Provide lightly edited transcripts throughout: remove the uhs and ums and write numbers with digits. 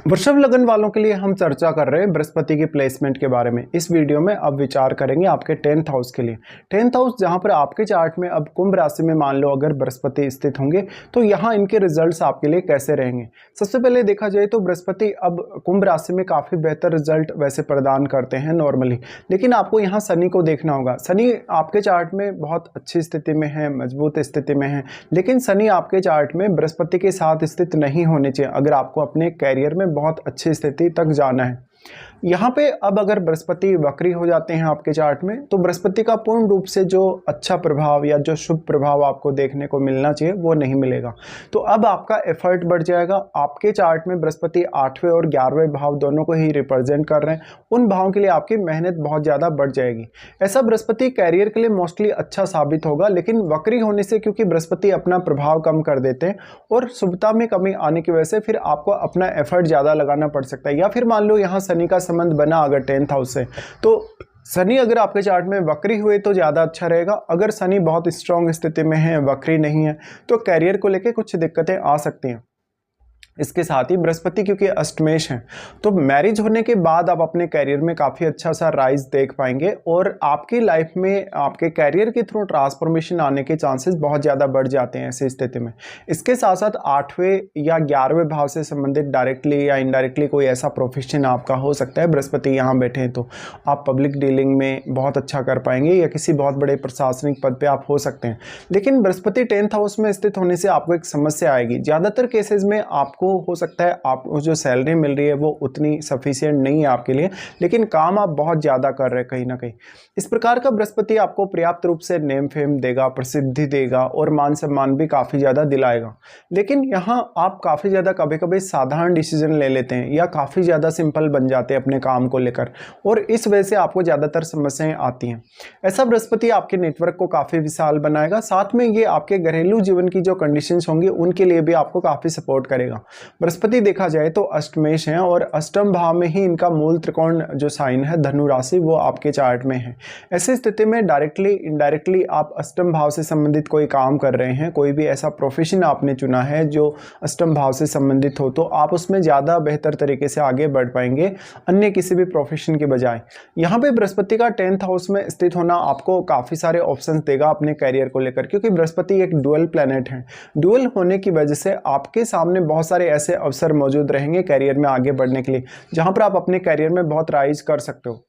वृषभ लगन वालों के लिए हम चर्चा कर रहे हैं बृहस्पति की प्लेसमेंट के बारे में। इस वीडियो में अब विचार करेंगे आपके 10th हाउस के लिए। 10th हाउस जहां पर आपके चार्ट में अब कुंभ राशि में मान लो अगर बृहस्पति स्थित होंगे तो यहां इनके रिजल्ट्स आपके लिए कैसे रहेंगे। सबसे पहले देखा जाए तो बृहस्पति अब कुंभ राशि में काफ़ी बेहतर रिजल्ट वैसे प्रदान करते हैं नॉर्मली, लेकिन आपको यहाँ शनि को देखना होगा। शनि आपके चार्ट में बहुत अच्छी स्थिति में है, मजबूत स्थिति में है, लेकिन शनि आपके चार्ट में बृहस्पति के साथ स्थित नहीं होने चाहिए अगर आपको अपने कैरियर में बहुत अच्छी स्थिति तक जाना है। यहाँ पे अब अगर बृहस्पति वक्री हो जाते हैं आपके चार्ट में तो बृहस्पति का पूर्ण रूप से जो अच्छा प्रभाव या जो शुभ प्रभाव आपको देखने को मिलना चाहिए वो नहीं मिलेगा। तो अब आपका एफर्ट बढ़ जाएगा। आपके चार्ट में बृहस्पति 8वें और 11वें भाव दोनों को ही रिप्रेजेंट कर रहे हैं, उन भावों के लिए आपकी मेहनत बहुत ज़्यादा बढ़ जाएगी। ऐसा बृहस्पति कैरियर के लिए मोस्टली अच्छा साबित होगा, लेकिन वक्री होने से क्योंकि बृहस्पति अपना प्रभाव कम कर देते हैं और शुभता में कमी आने की वजह से फिर आपको अपना एफर्ट ज़्यादा लगाना पड़ सकता है। या फिर मान लो यहाँ शनि का संबंध बना अगर 10th हाउस से, तो शनि अगर आपके चार्ट में वक्री हुए तो ज़्यादा अच्छा रहेगा। अगर शनि बहुत स्ट्रांग स्थिति में है, वक्री नहीं है, तो कैरियर को लेकर कुछ दिक्कतें आ सकती हैं। इसके साथ ही बृहस्पति क्योंकि अष्टमेश हैं तो मैरिज होने के बाद आप अपने कैरियर में काफ़ी अच्छा सा राइज देख पाएंगे और आपकी लाइफ में आपके कैरियर के थ्रू ट्रांसफॉर्मेशन आने के चांसेस बहुत ज़्यादा बढ़ जाते हैं ऐसी स्थिति में। इसके साथ साथ 8वें या 11वें भाव से संबंधित डायरेक्टली या इनडायरेक्टली कोई ऐसा प्रोफेशन आपका हो सकता है। बृहस्पति यहाँ बैठे हैं तो आप पब्लिक डीलिंग में बहुत अच्छा कर पाएंगे या किसी बहुत बड़े प्रशासनिक पद पर आप हो सकते हैं। लेकिन बृहस्पति 10th हाउस में स्थित होने से आपको एक समस्या आएगी। ज़्यादातर केसेज में आपको हो सकता है आपको जो सैलरी मिल रही है वो उतनी सफिशिएंट नहीं है आपके लिए, लेकिन काम आप बहुत ज़्यादा कर रहे हैं कहीं ना कहीं। इस प्रकार का बृहस्पति आपको पर्याप्त रूप से नेम फेम देगा, प्रसिद्धि देगा और मान सम्मान भी काफ़ी ज़्यादा दिलाएगा। लेकिन यहाँ आप काफ़ी ज़्यादा कभी कभी साधारण डिसीजन ले लेते हैं या काफ़ी ज़्यादा सिंपल बन जाते हैं अपने काम को लेकर, और इस वजह से आपको ज़्यादातर समस्याएं आती हैं। ऐसा बृहस्पति आपके नेटवर्क को काफ़ी विशाल बनाएगा, साथ में ये आपके घरेलू जीवन की जो कंडीशंस होंगी उनके लिए भी आपको काफ़ी सपोर्ट करेगा। बृहस्पति देखा जाए तो अष्टमेश हैं और अष्टम भाव में ही इनका मूल त्रिकोण जो साइन है धनु राशि वो आपके चार्ट में है। ऐसी स्थिति में डायरेक्टली इनडायरेक्टली आप अष्टम भाव से संबंधित कोई काम कर रहे हैं, कोई भी ऐसा प्रोफेशन आपने चुना है जो अष्टम भाव से संबंधित हो, तो आप उसमें ज़्यादा बेहतर तरीके से आगे बढ़ पाएंगे अन्य किसी भी प्रोफेशन के बजाय। यहाँ पे बृहस्पति का 10th हाउस में स्थित होना आपको काफ़ी सारे ऑप्शंस देगा अपने कैरियर को लेकर, क्योंकि बृहस्पति एक डुअल प्लैनेट है। डुअल होने की वजह से आपके सामने बहुत सारे ऐसे अवसर मौजूद रहेंगे कैरियर में आगे बढ़ने के लिए, जहां पर आप अपने कैरियर में बहुत राइज कर सकते हो।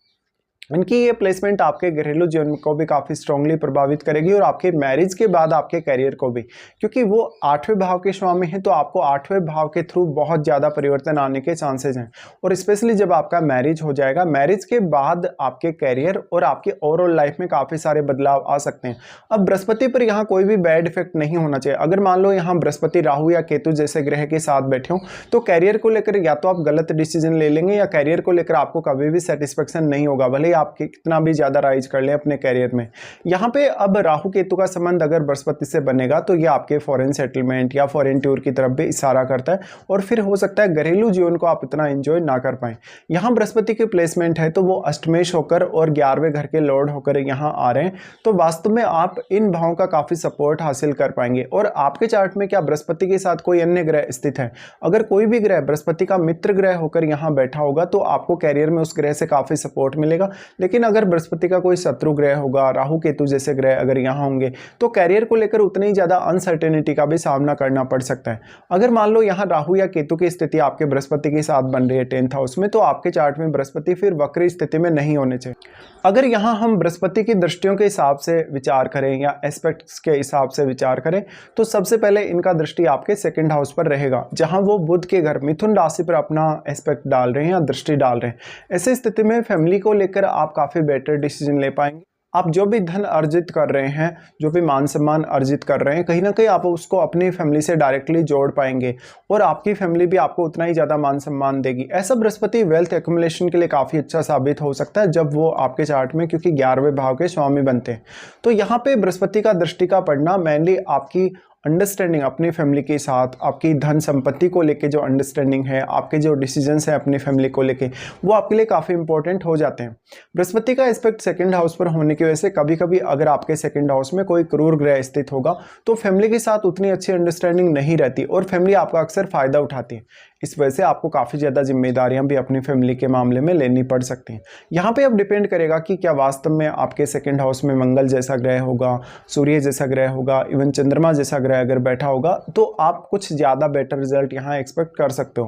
इनकी ये प्लेसमेंट आपके घरेलू जीवन को भी काफ़ी स्ट्रांगली प्रभावित करेगी और आपके मैरिज के बाद आपके कैरियर को भी, क्योंकि वो 8वें भाव के स्वामी हैं तो आपको 8वें भाव के थ्रू बहुत ज़्यादा परिवर्तन आने के चांसेस हैं। और स्पेशली जब आपका मैरिज हो जाएगा, मैरिज के बाद आपके कैरियर और आपके ओवरऑल लाइफ में काफ़ी सारे बदलाव आ सकते हैं। अब बृहस्पति पर यहाँ कोई भी बैड इफेक्ट नहीं होना चाहिए। अगर मान लो यहाँ बृहस्पति राहु या केतु जैसे ग्रह के साथ बैठे हो तो कैरियर को लेकर या तो आप गलत डिसीजन ले लेंगे या कैरियर को लेकर आपको कभी भी सेटिस्फेक्शन नहीं होगा, भले आप कितना भी ज्यादा राइज कर ले अपने कैरियर में। यहाँ पे अब राहु केतु का संबंध अगर बृहस्पति से बनेगा तो ये आपके फॉरेन सेटलमेंट या फॉरेन टूर की तरफ भी इशारा करता है और फिर हो सकता है घरेलू जीवन को आप इतना एंजॉय ना कर पाए। यहाँ बृहस्पति की प्लेसमेंट है तो वो अष्टमेश होकर और 11वें घर के लॉर्ड होकर यहाँ आ रहे हैं, तो वास्तव में आप इन भावों का काफी सपोर्ट हासिल कर पाएंगे। और आपके चार्ट में क्या बृहस्पति के साथ कोई अन्य ग्रह स्थित है? अगर कोई भी ग्रह बृहस्पति का मित्र ग्रह होकर यहाँ बैठा होगा तो आपको कैरियर में उस ग्रह से काफी सपोर्ट मिलेगा। लेकिन अगर बृहस्पति का कोई शत्रु ग्रह होगा, राहु केतु जैसे ग्रह अगर यहाँ होंगे तो कैरियर को लेकर उतनी ज्यादा अनसर्टेनिटी का भी सामना करना पड़ सकता है। अगर मान लो यहाँ राहु या केतु की स्थिति आपके बृहस्पति के साथ बन रही है 10th हाउस में, तो आपके चार्ट में बृहस्पति फिर वक्री स्थिति में नहीं होने चाहिए। अगर यहाँ हम बृहस्पति की दृष्टियों के हिसाब से विचार करें या एस्पेक्ट्स के हिसाब से विचार करें तो सबसे पहले इनका दृष्टि आपके 2nd हाउस पर रहेगा, जहां वो बुध के घर मिथुन राशि पर अपना एस्पेक्ट डाल रहे हैं या दृष्टि डाल रहे हैं। ऐसी स्थिति में फैमिली को लेकर आप काफी बेटर डिसीजन ले पाएंगे। आप जो भी धन अर्जित कर रहे हैं, जो भी मान सम्मान अर्जित कर रहे हैं, कहीं ना कहीं आप उसको अपनी फैमिली से डायरेक्टली जोड़ पाएंगे और आपकी फैमिली भी आपको उतना ही ज़्यादा मान सम्मान देगी। ऐसा बृहस्पति वेल्थ एक्युमुलेशन के लिए काफ़ी अच्छा साबित हो सकता है जब वो आपके चार्ट में, क्योंकि 11वें भाव के स्वामी बनते हैं। तो यहाँ पे बृहस्पति का दृष्टि का पड़ना मेनली आपकी अंडरस्टैंडिंग अपनी फैमिली के साथ, आपकी धन संपत्ति को लेके जो अंडरस्टैंडिंग है, आपके जो डिसीजंस हैं अपनी फैमिली को लेके, वो आपके लिए काफ़ी इंपॉर्टेंट हो जाते हैं। बृहस्पति का एस्पेक्ट 2nd हाउस पर होने की वजह से कभी कभी अगर आपके 2nd हाउस में कोई क्रूर ग्रह स्थित होगा तो फैमिली के साथ उतनी अच्छी अंडरस्टैंडिंग नहीं रहती और फैमिली आपका अक्सर फायदा उठाती है। इस वजह से आपको काफ़ी ज़्यादा जिम्मेदारियां भी अपनी फैमिली के मामले में लेनी पड़ सकती हैं। यहाँ पे अब डिपेंड करेगा कि क्या वास्तव में आपके सेकंड हाउस में मंगल जैसा ग्रह होगा, सूर्य जैसा ग्रह होगा, इवन चंद्रमा जैसा ग्रह अगर बैठा होगा तो आप कुछ ज़्यादा बेटर रिजल्ट यहाँ एक्सपेक्ट कर सकते हो।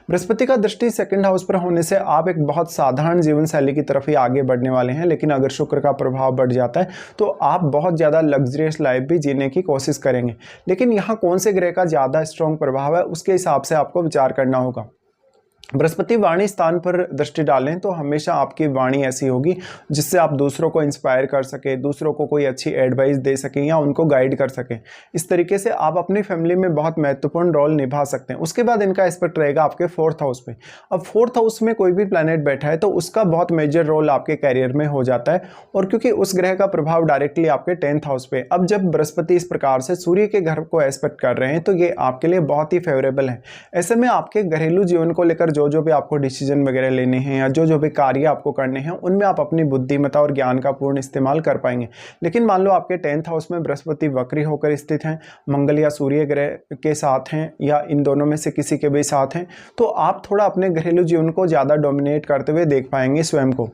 बृहस्पति का दृष्टि सेकंड हाउस पर होने से आप एक बहुत साधारण जीवन शैली की तरफ ही आगे बढ़ने वाले हैं, लेकिन अगर शुक्र का प्रभाव बढ़ जाता है तो आप बहुत ज़्यादा लग्जरियस लाइफ भी जीने की कोशिश करेंगे। लेकिन यहाँ कौन से ग्रह का ज़्यादा स्ट्रॉन्ग प्रभाव है उसके हिसाब से आपको विचार करना होगा। बृहस्पति वाणी स्थान पर दृष्टि डालें तो हमेशा आपकी वाणी ऐसी होगी जिससे आप दूसरों को इंस्पायर कर सके, दूसरों को कोई अच्छी एडवाइस दे सकें या उनको गाइड कर सकें। इस तरीके से आप अपनी फैमिली में बहुत महत्वपूर्ण रोल निभा सकते हैं। उसके बाद इनका एस्पेक्ट रहेगा आपके फोर्थ हाउस पे। अब फोर्थ हाउस में कोई भी प्लैनेट बैठा है तो उसका बहुत मेजर रोल आपके कैरियर में हो जाता है, और क्योंकि उस ग्रह का प्रभाव डायरेक्टली आपके 10th हाउस पे। अब जब बृहस्पति इस प्रकार से सूर्य के घर को एस्पेक्ट कर रहे हैं तो ये आपके लिए बहुत ही फेवरेबल है। ऐसे में आपके घरेलू जीवन को लेकर जो भी आपको डिसीजन वगैरह लेने हैं या जो भी कार्य आपको करने हैं उनमें आप अपनी बुद्धिमत्ता और ज्ञान का पूर्ण इस्तेमाल कर पाएंगे। लेकिन मान लो आपके 10th हाउस में बृहस्पति वक्री होकर स्थित हैं, मंगल या सूर्य ग्रह के साथ हैं या इन दोनों में से किसी के भी साथ हैं, तो आप थोड़ा अपने घरेलू जीवन को ज़्यादा डोमिनेट करते हुए देख पाएंगे स्वयं को।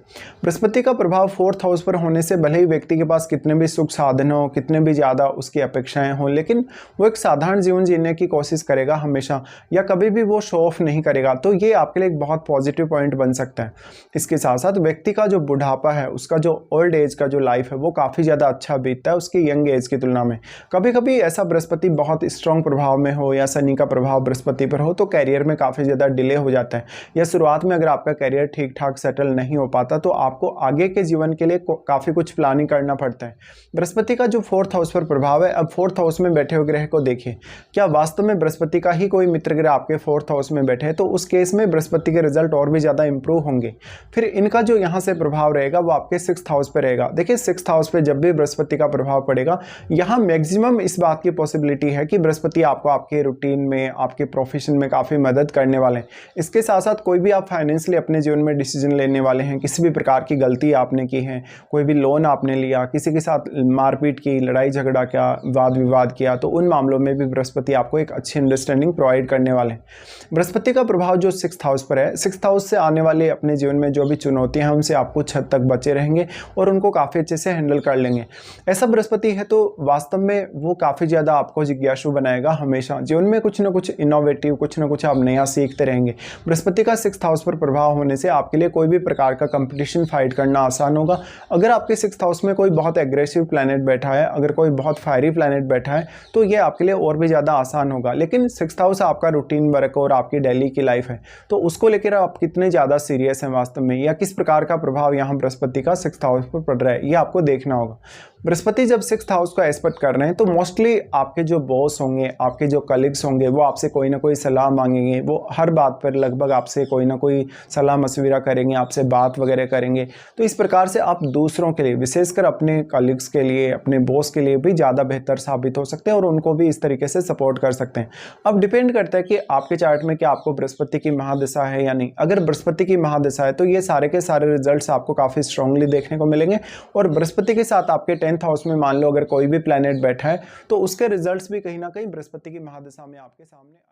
बृहस्पति का प्रभाव 4th हाउस पर होने से भले ही व्यक्ति के पास कितने भी सुख साधन हो, कितने भी ज़्यादा उसकी अपेक्षाएं हों, लेकिन वो एक साधारण जीवन जीने की कोशिश करेगा हमेशा, या कभी भी वो शो ऑफ नहीं करेगा। तो ये आपके लिए एक बहुत पॉजिटिव पॉइंट बन सकता है। इसके साथ साथ व्यक्ति का जो बुढ़ापा है, उसका जो ओल्ड एज का जो लाइफ है वो काफ़ी ज़्यादा अच्छा बीतता है उसकी यंग एज की तुलना में। कभी कभी ऐसा बृहस्पति बहुत स्ट्रॉन्ग प्रभाव में हो या शनि का प्रभाव बृहस्पति पर हो तो कैरियर में काफ़ी ज़्यादा डिले हो जाता है, या शुरुआत में अगर आपका कैरियर ठीक ठाक सेटल नहीं हो पाता तो आपको आगे के जीवन के लिए काफ़ी कुछ प्लानिंग करना पड़ता है। बृहस्पति का जो 4th हाउस पर प्रभाव है, अब 4th हाउस में बैठे हुए ग्रह को देखिए, क्या वास्तव में बृहस्पति का ही कोई मित्र ग्रह आपके 4th हाउस में बैठे, तो उस केस में बृहस्पति के रिजल्ट और भी ज़्यादा इंप्रूव होंगे। फिर इनका जो यहाँ से प्रभाव रहेगा वो आपके 6th हाउस पे रहेगा। देखिए 6th हाउस पे जब भी बृहस्पति का प्रभाव पड़ेगा, यहाँ मैक्सिमम इस बात की पॉसिबिलिटी है कि बृहस्पति आपको आपके रूटीन में, आपके प्रोफेशन में काफ़ी मदद करने वाले हैं। इसके साथ साथ कोई भी आप फाइनेंशियली अपने जीवन में डिसीजन लेने वाले हैं, किसी भी प्रकार की गलती आपने की है, कोई भी लोन आपने लिया, किसी के साथ मारपीट की, लड़ाई झगड़ा किया, वाद विवाद किया, तो उन मामलों में भी बृहस्पति आपको एक अच्छी अंडरस्टैंडिंग प्रोवाइड करने वाले हैं। बृहस्पति का प्रभाव जो 6th हाउस पर है, 6th हाउस से आने वाले अपने जीवन में जो भी चुनौतियां हैं उनसे आप कुछ हद तक बचे रहेंगे और उनको काफ़ी अच्छे से हैंडल कर लेंगे। ऐसा बृहस्पति है तो वास्तव में वो काफ़ी ज़्यादा आपको जिज्ञासु बनाएगा। हमेशा जीवन में कुछ ना कुछ इनोवेटिव, कुछ ना कुछ आप नया सीखते रहेंगे। बृहस्पति का 6th हाउस पर प्रभाव होने से आपके लिए कोई भी प्रकार का कंपटीशन फाइट करना आसान होगा। अगर आपके 6th हाउस में कोई बहुत एग्रेसिव प्लैनेट बैठा है, अगर कोई बहुत फायरी प्लैनेट बैठा है तो ये आपके लिए और भी ज़्यादा आसान होगा। लेकिन 6th हाउस आपका रूटीन वर्क और आपकी डेली की लाइफ है, तो उसको लेकर आप कितने ज़्यादा सीरियस हैं वास्तव में, या किस प्रकार का प्रभाव यहाँ बृहस्पति का 6th हाउस पर पड़ रहा है, ये आपको देखना होगा। बृहस्पति जब 6th हाउस को एस्पेक्ट कर रहे हैं तो मोस्टली आपके जो बॉस होंगे, आपके जो कलीग्स होंगे, वो आपसे कोई ना कोई सलाह मांगेंगे। वो हर बात पर लगभग आपसे कोई ना कोई सलाह मशविरा करेंगे, आपसे बात वगैरह करेंगे। तो इस प्रकार से आप दूसरों के लिए, विशेषकर अपने कलीग्स के लिए, अपने बॉस के लिए भी ज़्यादा बेहतर साबित हो सकते हैं और उनको भी इस तरीके से सपोर्ट कर सकते हैं। अब डिपेंड करता है कि आपके चार्ट में क्या आपको बृहस्पति की महादशा है या नहीं। अगर बृहस्पति की महादशा है तो ये सारे के सारे रिजल्ट्स आपको काफ़ी स्ट्रांगली देखने को मिलेंगे। और बृहस्पति के साथ आपके 10th हाउस में मान लो अगर कोई भी प्लैनेट बैठा है तो उसके रिजल्ट्स भी कहीं ना कहीं बृहस्पति की महादशा में आपके सामने